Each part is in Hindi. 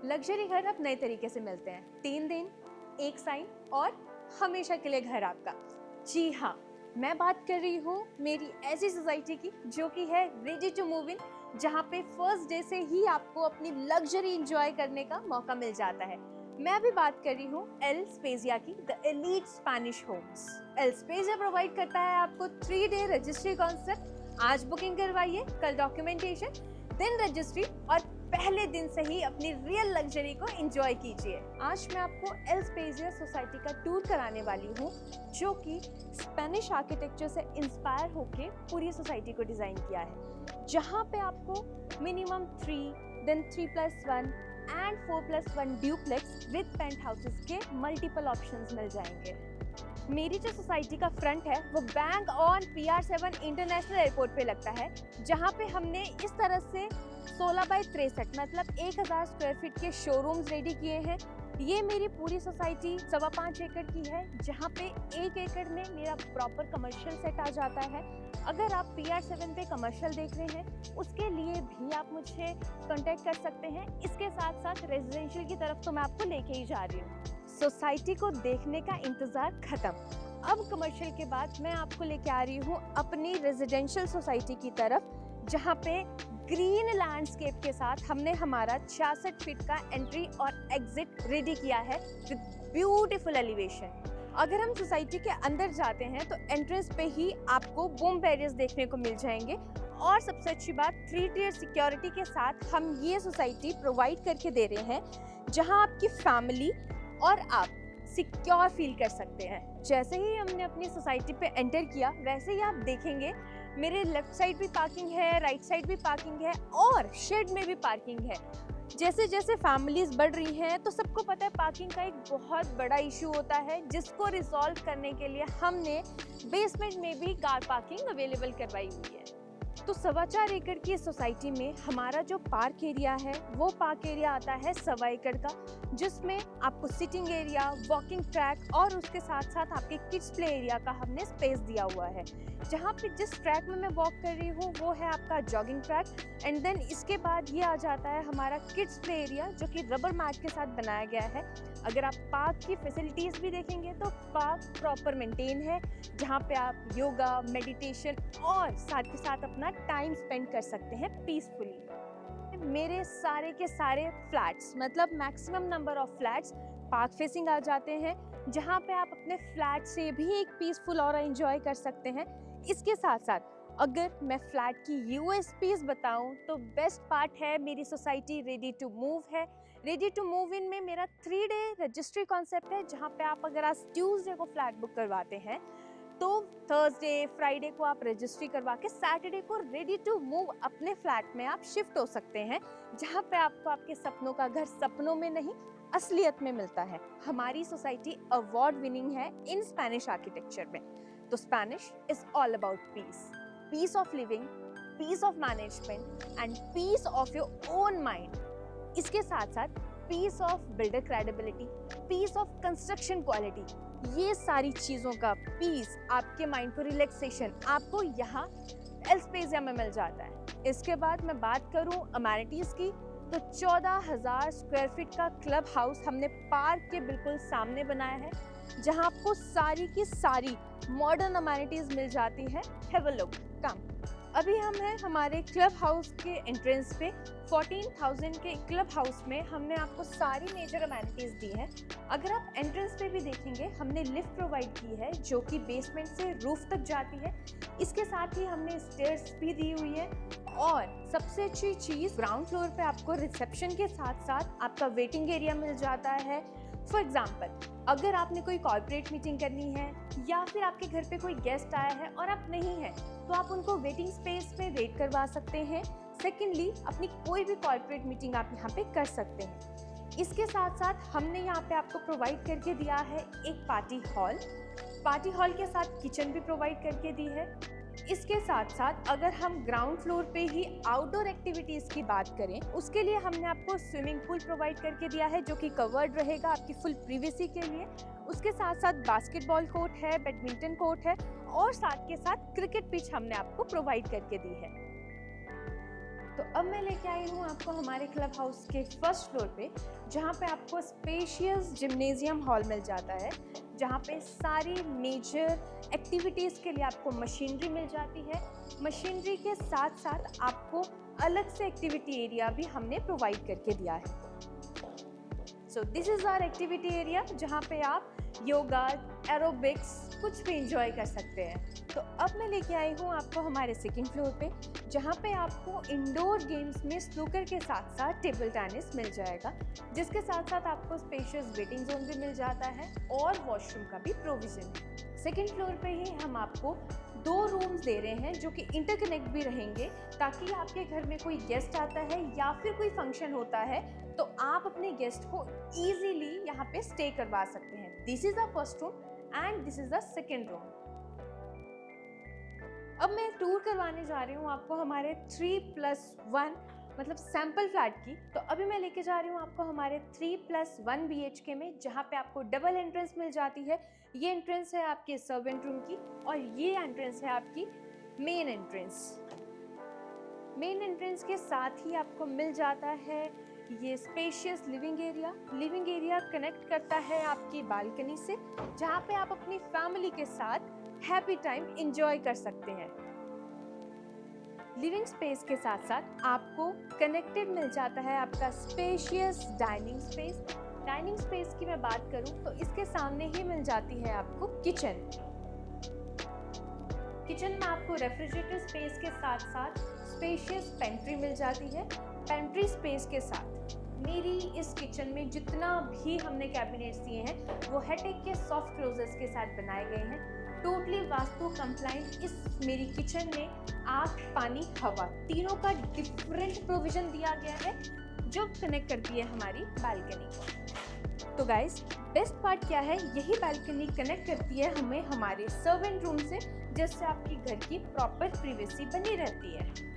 लग्जरी घर अब नए तरीके से मिलते हैं, 3 दिन, एक साइन और हमेशा के लिए घर आपका। जी हाँ, मैं बात कर रही हूँ मेरी ऐसी सोसाइटी की जो कि है रेडी टू मूव इन, जहाँ पे फर्स्ट डे से ही आपको अपनी लग्जरी एंजॉय करने का मौका मिल जाता है। मैं अभी बात कर रही हूँ एल स्पेजिया की, the elite Spanish homes. El Spezia provide करता है आपको 3 डे रजिस्ट्री कॉन्सेप्ट। आज बुकिंग करवाइए, कल डॉक्यूमेंटेशन, दिन रजिस्ट्री और पहले दिन से ही अपनी रियल लग्जरी को एंजॉय कीजिए। आज मैं आपको एल स्पेजिया सोसाइटी का टूर कराने वाली हूँ, जो कि स्पेनिश आर्किटेक्चर से इंस्पायर होके पूरी सोसाइटी को डिजाइन किया है, जहाँ पे आपको minimum 3, then 3+1 and 4+1 duplex with penthouses के मल्टीपल ऑप्शंस मिल जाएंगे। मेरी जो सोसाइटी का फ्रंट है वो bank on PR7 international airport पे लगता है, जहाँ पे हमने इस तरह से 16x63 मतलब 1000 स्क्वायर फीट के शोरूम्स रेडी किए हैं। ये मेरी पूरी सोसाइटी 5.25 एकड़ की है, जहाँ पे 1 एकड़ में मेरा प्रॉपर कमर्शियल सेट आ जाता है। अगर आप PR7 पे कमर्शियल देख रहे हैं, उसके लिए भी आप मुझे कांटेक्ट कर सकते हैं। इसके साथ साथ रेजिडेंशियल की तरफ तो मैं आपको लेके ही जा रही हूँ। सोसाइटी को देखने का इंतजार खत्म, अब कमर्शियल के बाद मैं आपको लेके आ रही हूँ अपनी रेजिडेंशियल सोसाइटी की तरफ, जहाँ पे ग्रीन लैंडस्केप के साथ हमने हमारा 66 फीट का एंट्री और एग्जिट रेडी किया है विद ब्यूटीफुल एलिवेशन। अगर हम सोसाइटी के अंदर जाते हैं तो एंट्रेंस पे ही आपको बूम बैरियर्स देखने को मिल जाएंगे, और सबसे अच्छी बात 3 टियर सिक्योरिटी के साथ हम ये सोसाइटी प्रोवाइड करके दे रहे हैं, जहां आपकी फैमिली और आप सिक्योर फील कर सकते हैं। जैसे ही हमने अपनी सोसाइटी पे एंटर किया, वैसे ही आप देखेंगे मेरे लेफ्ट साइड भी पार्किंग है, राइट साइड भी पार्किंग है और शेड में भी पार्किंग है। जैसे जैसे फैमिलीज बढ़ रही हैं तो सबको पता है पार्किंग का एक बहुत बड़ा इशू होता है, जिसको रिजॉल्व करने के लिए हमने बेसमेंट में भी कार पार्किंग अवेलेबल करवाई हुई है। तो 4.25 एकड़ की सोसाइटी में हमारा जो पार्क एरिया है वो पार्क एरिया आता है 1.25 एकड़ का, जिसमें आपको सिटिंग एरिया, वॉकिंग ट्रैक और उसके साथ साथ आपके किड्स प्ले एरिया का हमने स्पेस दिया हुआ है। जहाँ पे जिस ट्रैक में मैं वॉक कर रही हूँ वो है आपका जॉगिंग ट्रैक, एंड देन इसके बाद ये आ जाता है हमारा किड्स प्ले एरिया, जो कि रबर मैट के साथ बनाया गया है। अगर आप पार्क की फैसिलिटीज भी देखेंगे तो पार्क प्रॉपर मेंटेन है, जहाँ पे आप योगा, मेडिटेशन और साथ के साथ अपना टाइम स्पेंड कर सकते हैं पीसफुली। मेरे सारे के सारे फ्लैट्स, मतलब maximum number of flats park facing आ जाते हैं, जहाँ पे आप अपने फ्लैट से भी एक पीसफुल और एंजॉय कर सकते हैं। इसके साथ साथ अगर मैं फ्लैट की USPs बताऊं तो बेस्ट पार्ट है मेरी सोसाइटी रेडी टू मूव है। रेडी टू मूव इन में मेरा 3 डे रजिस्ट्री कॉन्सेप्ट है, जहाँ पे आप अगर आज ट्यूसडे को फ्लैट बुक करवाते हैं तो थर्सडे, फ्राइडे को आप रजिस्ट्री करवा के सैटरडे को रेडी टू मूव अपने फ्लैट में आप शिफ्ट हो सकते हैं, जहाँ पे आपको आपके सपनों का घर सपनों में नहीं असलियत में मिलता है। हमारी सोसाइटी अवार्ड विनिंग है इन स्पेनिश आर्किटेक्चर में। तो Spanish is all about peace, peace of living, peace of management and peace of your own mind. इसके साथ साथ peace of builder credibility, peace of construction quality, ये सारी चीज़ों का पीस, आपके माइंड को रिलैक्सेशन आपको यहाँ एल स्पेजिया में मिल जाता है। इसके बाद मैं बात करूँ अमेनिटीज़ की, तो 14,000 स्क्वायर फीट का क्लब हाउस हमने पार्क के बिल्कुल सामने बनाया है, जहाँ आपको सारी की सारी मॉडर्न अमेनिटीज़ मिल जाती है। हैव अ लुक, कम। अभी हम हैं हमारे क्लब हाउस के एंट्रेंस पे। 14,000 के क्लब हाउस में हमने आपको सारी मेजर अमेनिटीज दी हैं। अगर आप एंट्रेंस पे भी देखेंगे, हमने लिफ्ट प्रोवाइड की है जो कि बेसमेंट से रूफ तक जाती है। इसके साथ ही हमने स्टेयर्स भी दी हुई है, और सबसे अच्छी चीज़ ग्राउंड फ्लोर पे आपको रिसेप्शन के साथ साथ आपका वेटिंग एरिया मिल जाता है। फॉर एग्जाम्पल, अगर आपने कोई कॉर्पोरेट मीटिंग करनी है या फिर आपके घर पे कोई गेस्ट आया है और आप नहीं हैं, तो आप उनको वेटिंग स्पेस में वेट करवा सकते हैं। सेकेंडली, अपनी कोई भी कॉर्पोरेट मीटिंग आप यहाँ पे कर सकते हैं। इसके साथ साथ हमने यहाँ पे आपको प्रोवाइड करके दिया है एक पार्टी हॉल के साथ किचन भी प्रोवाइड करके दी है। इसके साथ साथ अगर हम ग्राउंड फ्लोर पे ही आउटडोर एक्टिविटीज़ की बात करें, उसके लिए हमने आपको स्विमिंग पूल प्रोवाइड करके दिया है, जो कि कवर्ड रहेगा आपकी फुल प्रिवेसी के लिए। उसके साथ साथ बास्केटबॉल कोर्ट है, बैडमिंटन कोर्ट है, और साथ के साथ क्रिकेट पिच हमने आपको प्रोवाइड करके दी है। तो अब मैं लेके आई हूँ आपको हमारे क्लब हाउस के फर्स्ट फ्लोर पे, जहाँ पे आपको स्पेशियस जिम्नेजियम हॉल मिल जाता है, जहाँ पे सारी मेजर एक्टिविटीज़ के लिए आपको मशीनरी मिल जाती है। मशीनरी के साथ साथ आपको अलग से एक्टिविटी एरिया भी हमने प्रोवाइड करके दिया है। So this is our activity area, जहाँ पे आप योगा, एरोबिक्स कुछ भी इंजॉय कर सकते हैं। तो अब मैं लेके आई हूँ आपको हमारे सेकंड फ्लोर पे, जहाँ पे आपको इंडोर गेम्स में स्नूकर के साथ साथ टेबल टेनिस मिल जाएगा, जिसके साथ साथ आपको स्पेशियस वेटिंग जोन भी मिल जाता है और वॉशरूम का भी प्रोविज़न है। सेकंड फ्लोर पे ही हम आपको 2 रूम्स दे रहे हैं जो कि इंटरकनेक्ट भी रहेंगे, ताकि आपके घर में कोई गेस्ट आता है या फिर कोई फंक्शन होता है तो आप अपने गेस्ट को ईजीली यहाँ पे स्टे करवा सकते हैं। This is the first room and this is the second room. अब मैं टूर करवाने जा रही हूँ आपको हमारे 3+1 मतलब सैम्पल फ्लैट की। तो अभी मैं लेके जा रही हूँ आपको हमारे 3+1 BHK में, जहाँ पे आपको डबल एंट्रेंस मिल जाती है। ये एंट्रेंस है आपके सर्वेंट रूम की और ये एंट्रेंस है आपकी मेन एंट्रेंस। मेन एंट्रेंस के साथ ही आपको मिल जाता है ये spacious living area. Living area connect करता है आपकी बालकनी से, जहाँ पे आप अपनी फैमिली के साथ हैप्पी टाइम एंजॉय कर सकते हैं। लिविंग स्पेस के साथ साथ आपको कनेक्टेड मिल जाता है आपका spacious dining space. Dining space की मैं बात करूं तो इसके सामने ही मिल जाती है आपको किचन। किचन में आपको रेफ्रिजरेटर स्पेस के साथ साथ स्पेशियस पेंट्री मिल जाती है। पेंट्री स्पेस के साथ मेरी इस किचन में जितना भी हमने कैबिनेट्स दिए हैं वो हेटेक के सॉफ्ट क्लोजर्स के साथ बनाए गए हैं। टोटली वास्तु कंप्लाइंट इस मेरी किचन में आग, पानी, हवा तीनों का डिफरेंट प्रोविजन दिया गया है, जो कनेक्ट करती है हमारी बालकनी को। तो गाइस, बेस्ट पार्ट क्या है, यही बालकनी कनेक्ट करती है हमें हमारे सर्वेंट रूम से, जिससे आपकी घर की प्रॉपर प्रिवेसी बनी रहती है।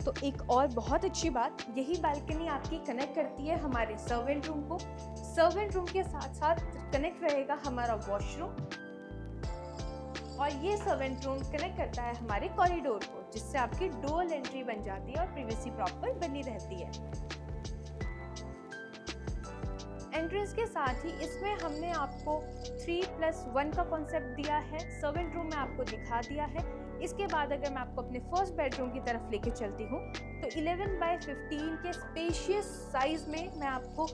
तो एक और बहुत अच्छी बात, यही बालकनी आपकी कनेक्ट करती है हमारे सर्वेंट रूम को। सर्वेंट रूम के साथ साथ कनेक्ट रहेगा हमारा वॉशरूम और ये सर्वेंट रूम कनेक्ट करता है हमारे कॉरिडोर को, जिससे आपकी डुअल एंट्री बन जाती है और प्रिवेसी प्रॉपर बनी रहती है। एंट्रेंस के साथ ही इसमें हमने आपको 3+1 का कॉन्सेप्ट दिया है, सर्वेंट रूम में आपको दिखा दिया है। इसके बाद अगर मैं आपको अपने फर्स्ट बेडरूम की तरफ लेके चलती हूँ तो 11/15 के स्पेशियस साइज में मैं आपको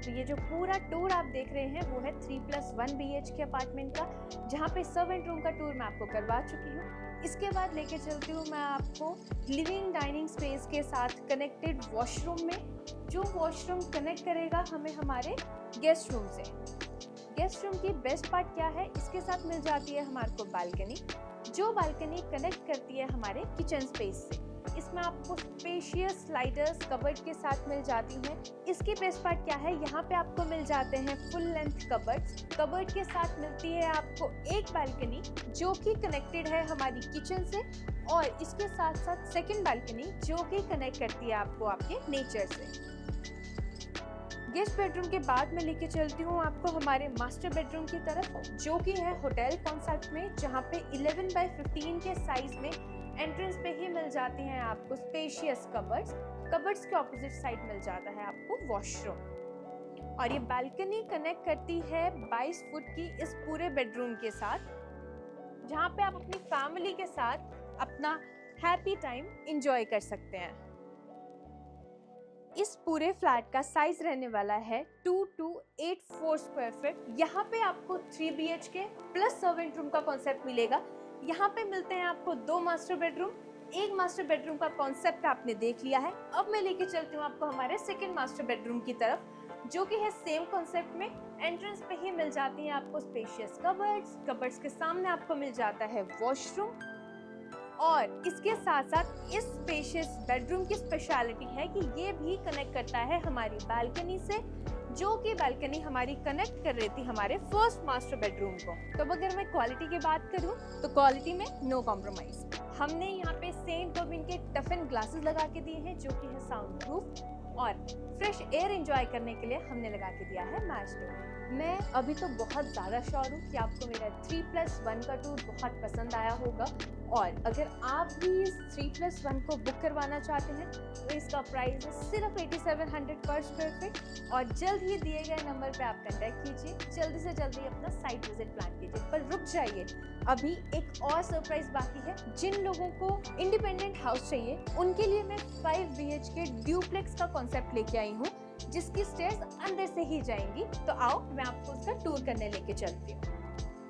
तो ये जो पूरा टूर आप देख रहे हैं वो है 3+1 BHK अपार्टमेंट का, जहाँ पे सर्वेंट रूम का टूर मैं आपको करवा चुकी हूँ। इसके बाद लेके चलती हूँ मैं आपको लिविंग डाइनिंग स्पेस के साथ कनेक्टेड वॉशरूम में, जो वॉशरूम कनेक्ट करेगा हमें हमारे गेस्ट रूम से। गेस्ट रूम की बेस्ट पार्ट क्या है, इसके साथ मिल जाती है हमारे को बालकनी, जो बालकनी कनेक्ट करती है हमारे किचन स्पेस से। इसमें आपको स्पेशियस स्लाइडर्स कबर्ड के साथ मिल जाती हैं। इसकी बेस्ट पार्ट क्या है, यहाँ पे आपको मिल जाते हैं फुल लेंथ कबर्ड्स। कबर्ड के साथ मिलती है आपको एक बालकनी जो कि कनेक्टेड है हमारी किचन से, और इसके साथ साथ सेकंड बालकनी जो कि कनेक्ट करती है आपको आपके नेचर से। गेस्ट बेडरूम के बाद मैं लेके चलती हूँ आपको हमारे मास्टर बेडरूम की तरफ, जो कि है होटल कॉन्सेप्ट में, जहाँ पे 11/15 के साइज में एंट्रेंस पे ही मिल जाती हैं आपको स्पेशियस कबर्ड्स। कबर्ड्स के ऑपोजिट साइड मिल जाता है आपको वॉशरूम, और ये बालकनी कनेक्ट करती है 22 फुट की इस पूरे बेडरूम के साथ, जहाँ पे आप अपनी फैमिली के साथ अपना हैप्पी टाइम एंजॉय कर सकते हैं। इस पूरे फ्लैट का साइज रहने वाला है 2284 स्क्वायर फीट। यहाँ पे आपको 3 BHK प्लस सर्वेंट रूम का कॉन्सेप्ट मिलेगा। यहाँ पे मिलते हैं आपको 2 मास्टर बेडरूम। एक मास्टर बेडरूम का कॉन्सेप्ट आपने देख लिया है। अब मैं लेके चलती हूँ आपको हमारे सेकंड मास्टर बेडरूम की तरफ, जो कि है सेम कॉन्सेप्ट में। एंट्रेंस पे ही मिल जाती हैं आपको स्पेशियस कबर्ड्स। कबर्ड्स के सामने आपको मिल जाता है वॉशरूम, और इसके साथ साथ इस स्पेशियस बेडरूम की स्पेशलिटी है कि ये भी कनेक्ट करता है हमारी बालकनी से, जो कि बालकनी हमारी कनेक्ट कर रही थी हमारे फर्स्ट मास्टर बेडरूम को। तो अगर मैं क्वालिटी की बात करूं तो क्वालिटी में नो कॉम्प्रोमाइज। हमने यहाँ पे सेंट गोबिन के टफन ग्लासेस लगा के दिए हैं, जो कि है साउंड प्रूफ, और फ्रेश एयर एंजॉय करने के लिए हमने लगा के दिया है मैच डोर। मैं अभी तो बहुत ज़्यादा श्योर हूँ कि आपको मेरा 3+1 का टूर बहुत पसंद आया होगा, और अगर आप भी इस 3+1 को बुक करवाना चाहते हैं तो इसका प्राइस है सिर्फ 8700 पर स्क्वायर फीट, और जल्द ही दिए गए नंबर पे आप कांटेक्ट कीजिए, जल्दी से जल्दी अपना साइट विजिट प्लान कीजिए। पर रुक जाइए, अभी एक और सरप्राइज बाकी है। जिन लोगों को इंडिपेंडेंट हाउस चाहिए उनके लिए मैं 5 BHK ड्यूप्लेक्स का कॉन्सेप्ट लेके आई हूँ, जिसकी स्टेयर्स अंदर से ही जाएंगी। तो आओ मैं आपको उसका टूर करने लेके चलती हूँ।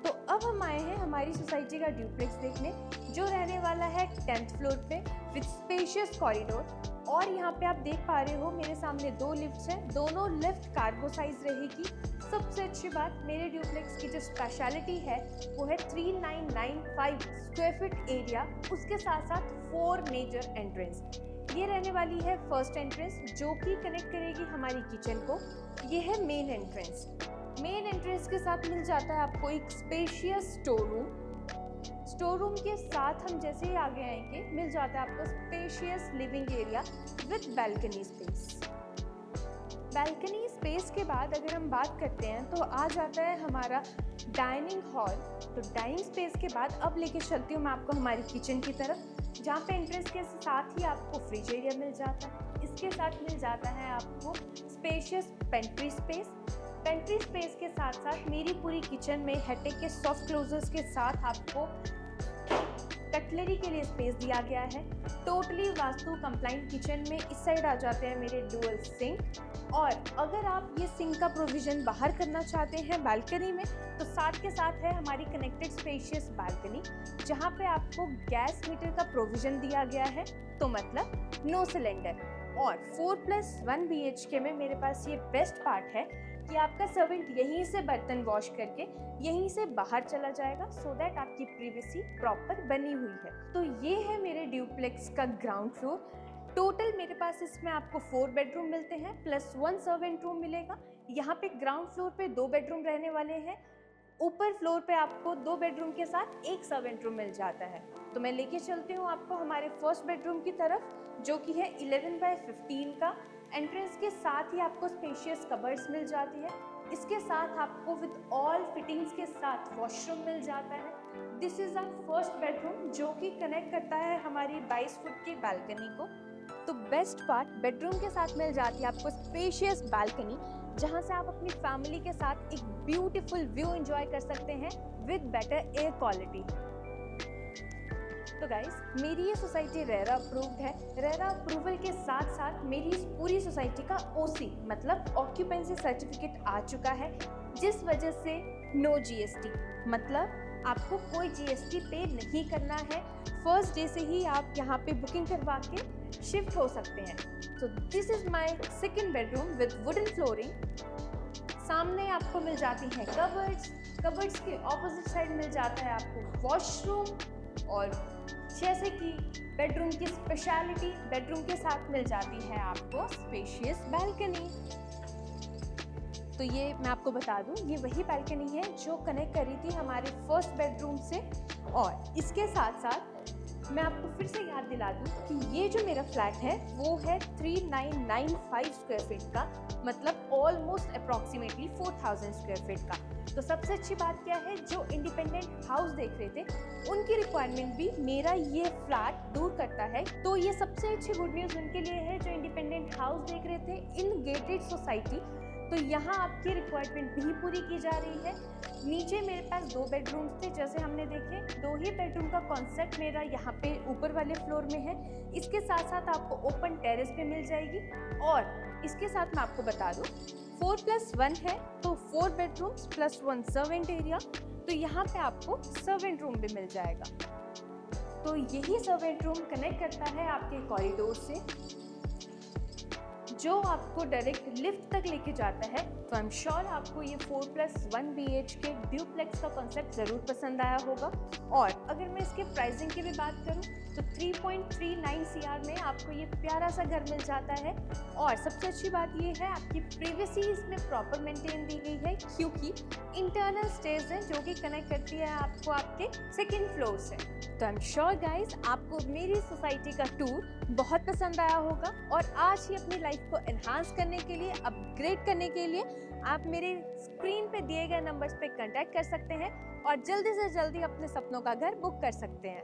तो अब हम आए हैं हमारी सोसाइटी का ड्यूप्लेक्स देखने, जो रहने वाला है 10th फ्लोर पे विद स्पेशियस कॉरिडोर। और यहाँ पे आप देख पा रहे हो मेरे सामने 2 लिफ्ट्स हैं, दोनों लिफ्ट कार्गो साइज रहेगी। सबसे अच्छी बात, मेरे ड्यूप्लेक्स की जो स्पेशलिटी है वो है 3995 स्क्वायर फीट एरिया, उसके साथ साथ 4 मेजर एंट्रेंस। ये रहने वाली है फर्स्ट एंट्रेंस, जो कि कनेक्ट करेगी हमारी किचन को। ये है मेन एंट्रेंस। मेन एंट्रेंस के साथ मिल जाता है आपको एक spacious store room. Store room के साथ हम जैसे ही आगे आएंगे मिल जाता है आपको spacious living area with balcony space. Balcony space के बाद अगर हम बात करते हैं तो आ जाता है हमारा डाइनिंग हॉल। तो डाइनिंग स्पेस के बाद अब लेके चलती हूँ मैं आपको हमारी किचन की तरफ, जहाँ पे एंट्रेंस के साथ ही आपको फ्रिज एरिया मिल जाता है। इसके साथ मिल जाता है आपको spacious pantry space. Pantry space के साथ साथ मेरी पूरी किचन में हेटेक के सॉफ्ट क्लोजर्स के साथ आपको कटलरी के लिए स्पेस दिया गया है। टोटली वास्तु कंप्लाइंट किचन में इस साइड आ जाते हैं मेरे डुअल सिंक। और अगर आप ये सिंक का प्रोविज़न बाहर करना चाहते हैं बालकनी में, तो साथ के साथ है हमारी कनेक्टेड स्पेशियस बालकनी, जहाँ पे आपको गैस मीटर का प्रोविज़न दिया गया है, तो मतलब नो सिलेंडर। और 4+1 BHK में मेरे पास ये बेस्ट पार्ट है कि आपका सर्वेंट यहीं से बर्तन वॉश करके यहीं से बाहर चला जाएगा, सो दैट आपकी प्राइवेसी प्रॉपर बनी हुई है। तो ये है मेरे ड्यूप्लेक्स का ग्राउंड फ्लोर। टोटल मेरे पास इसमें आपको 4 बेडरूम मिलते हैं प्लस 1 सर्वेंट रूम मिलेगा। यहाँ पे ग्राउंड फ्लोर पे 2 बेडरूम रहने वाले हैं, ऊपर फ्लोर पे आपको 2 बेडरूम के साथ 1 सर्वेंट रूम मिल जाता है। तो मैं लेके चलती हूँ आपको हमारे फर्स्ट बेडरूम की तरफ, जो कि है 11x15 का। एंट्रेंस के साथ ही आपको स्पेशियस कबर्ड्स मिल जाती है। इसके साथ आपको विद ऑल फिटिंग्स के साथ वॉशरूम मिल जाता है। This is our first bedroom, जो कि कनेक्ट करता है हमारी 22 फुट की बालकनी को। तो बेस्ट पार्ट, बेडरूम के साथ मिल जाती है आपको स्पेशियस बालकनी, जहां से आप अपनी फैमिली के साथ एक ब्यूटीफुल व्यू एंजॉय कर सकते हैं विद बेटर एयर क्वालिटी। तो गाइस, मेरी ये सोसाइटी रेरा अप्रूव्ड है। रेरा अप्रूवल के साथ साथ मेरी इस पूरी सोसाइटी का OC मतलब ऑक्यूपेंसी सर्टिफिकेट आ चुका है, जिस वजह से नो GST, मतलब आपको कोई GST पे नहीं करना है। फर्स्ट डे से ही आप यहाँ पे बुकिंग करवा के शिफ्ट हो सकते हैं। तो this is my second bedroom with wooden flooring. सामने आपको मिल जाती हैं कबर्ड्स। कबर्ड्स के ऑपोजिट साइड मिल जाता है आपको वॉशरूम, और जैसे कि बेडरूम की स्पेशलिटी, बेडरूम के साथ मिल जाती है आपको स्पेशियस बालकनी। तो ये मैं आपको बता दूं, ये वही बालकनी है जो कनेक्ट करी थी हमारे फर्स्ट बेडरूम से। और इसके साथ साथ मैं आपको फिर से याद दिला दूं कि ये जो मेरा फ्लैट है वो है 3995 स्क्वायर फीट का, मतलब ऑलमोस्ट अप्रॉक्सीमेटली 4000 स्क्वायर फीट का। तो सबसे अच्छी बात क्या है, जो इंडिपेंडेंट हाउस देख रहे थे उनकी रिक्वायरमेंट भी मेरा ये फ्लैट दूर करता है। तो ये सबसे अच्छी गुड न्यूज़ उनके लिए है जो इंडिपेंडेंट हाउस देख रहे थे इन गेटेड सोसाइटी। तो यहाँ आपकी रिक्वायरमेंट भी पूरी की जा रही है। नीचे मेरे पास 2 बेडरूम्स थे, जैसे हमने देखे 2 ही बेडरूम का कॉन्सेप्ट मेरा यहाँ पे ऊपर वाले फ्लोर में है। इसके साथ साथ आपको ओपन टेरेस पे मिल जाएगी। और इसके साथ मैं आपको बता दूँ 4+1 है, तो 4 बेडरूम्स प्लस 1 सर्वेंट एरिया। तो यहाँ पे आपको सर्वेंट रूम भी मिल जाएगा। तो यही सर्वेंट रूम कनेक्ट करता है आपके कॉरिडोर से, जो आपको डायरेक्ट लिफ्ट तक लेके जाता है। तो आई एम श्योर आपको ये 4+1 BHK ड्यूप्लेक्स का कॉन्सेप्ट ज़रूर पसंद आया होगा। और अगर मैं इसके प्राइसिंग की भी बात करूं तो 3.39 CR में आपको ये प्यारा सा घर मिल जाता है। और सबसे अच्छी बात ये है, आपकी प्राइवेसी इसमें प्रॉपर मेंटेन दी गई है, क्योंकि इंटरनल स्टेज है जो कि कनेक्ट करती है आपको आपके सेकेंड फ्लोर से। तो आई एम श्योर गाइज, आपको मेरी सोसाइटी का टूर बहुत पसंद आया होगा। और आज ही अपनी लाइफ को एनहांस करने के लिए, अपग्रेड करने के लिए आप मेरे स्क्रीन पे दिए गए नंबर्स पे कांटेक्ट कर सकते हैं और जल्दी से जल्दी अपने सपनों का घर बुक कर सकते हैं।